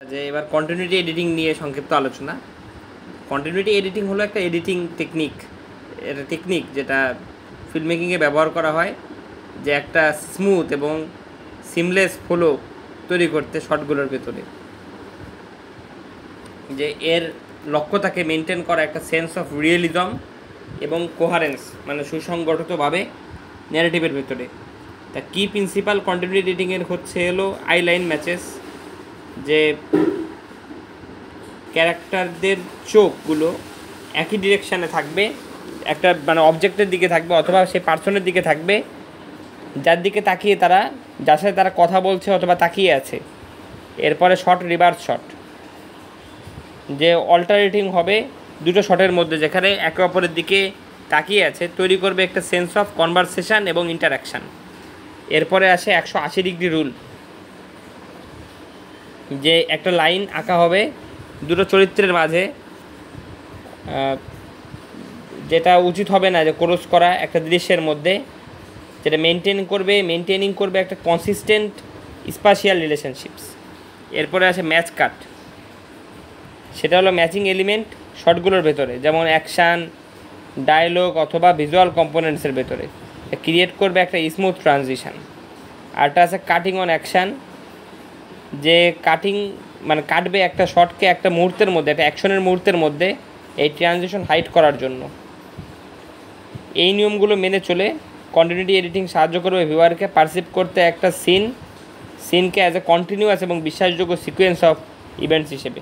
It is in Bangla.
যে এবার কন্টিনিউটি এডিটিং নিয়ে সংক্ষিপ্ত আলোচনা। কন্টিনিউটি এডিটিং হলো একটা এডিটিং টেকনিক যেটা ফিল্ম মেকিংয়ে ব্যবহার করা হয়, যে একটা স্মুথ এবং সিমলেস ফ্লো তৈরি করতে শটগুলোর ভেতরে। যে এর লক্ষ্য থাকে মেনটেন করা একটা সেন্স অফ রিয়েলিজম এবং কোহারেন্স, মানে সুসংগঠিতভাবে ন্যারেটিভের ভেতরে। তা কি প্রিন্সিপাল কন্টিনিউটি এডিটিংয়ের হলো আই লাইন ম্যাচেস, যে ক্যারেক্টারদের চোখগুলো একই ডিরেকশানে থাকবে, একটা মানে অবজেক্টের দিকে থাকবে অথবা সেই পার্সনের দিকে থাকবে যার দিকে তাকিয়ে যার সাথে তারা কথা বলছে অথবা তাকিয়ে আছে। এরপরে শট রিভার্স শট, যে অল্টারনেটিং হবে দুটো শটের মধ্যে, যেখানে একে অপরের দিকে তাকিয়ে আছে, তৈরি করবে একটা সেন্স অফ কনভারসেশন এবং ইন্টারাকশান। এরপরে আসে 180 ডিগ্রি রুল, যে একটা লাইন আঁকা হবে দুটো চরিত্রের মাঝে, যেটা উচিত হবে না যে ক্রস করা একটা দৃশ্যের মধ্যে, যেটা মেনটেনিং করবে একটা কনসিস্টেন্ট স্পাশিয়াল রিলেশনশিপস। এরপরে আসে ম্যাচ কাট, সেটা হলো ম্যাচিং এলিমেন্ট শটগুলোর ভেতরে, যেমন অ্যাকশান, ডায়লগ অথবা ভিজুয়াল কম্পোনেন্টসের ভেতরে ক্রিয়েট করবে একটা স্মুথ ট্রানজিশান। আরটা আছে কাটিং অন অ্যাকশান, যে মানে কাটবে একটা শটকে একটা মুহূর্তের মধ্যে, একটা অ্যাকশনের মুহূর্তের মধ্যে এই ট্রানজিশন হাইড করার জন্য। এই নিয়মগুলো মেনে চলে কন্টিনিউটি এডিটিং সাহায্য করবে ভিউয়ারকে পারসিভ করতে একটা সিনকে অ্যাজ এ কন্টিনিউয়াস এবং বিশ্বাসযোগ্য সিকোয়েন্স অফ ইভেন্টস হিসেবে।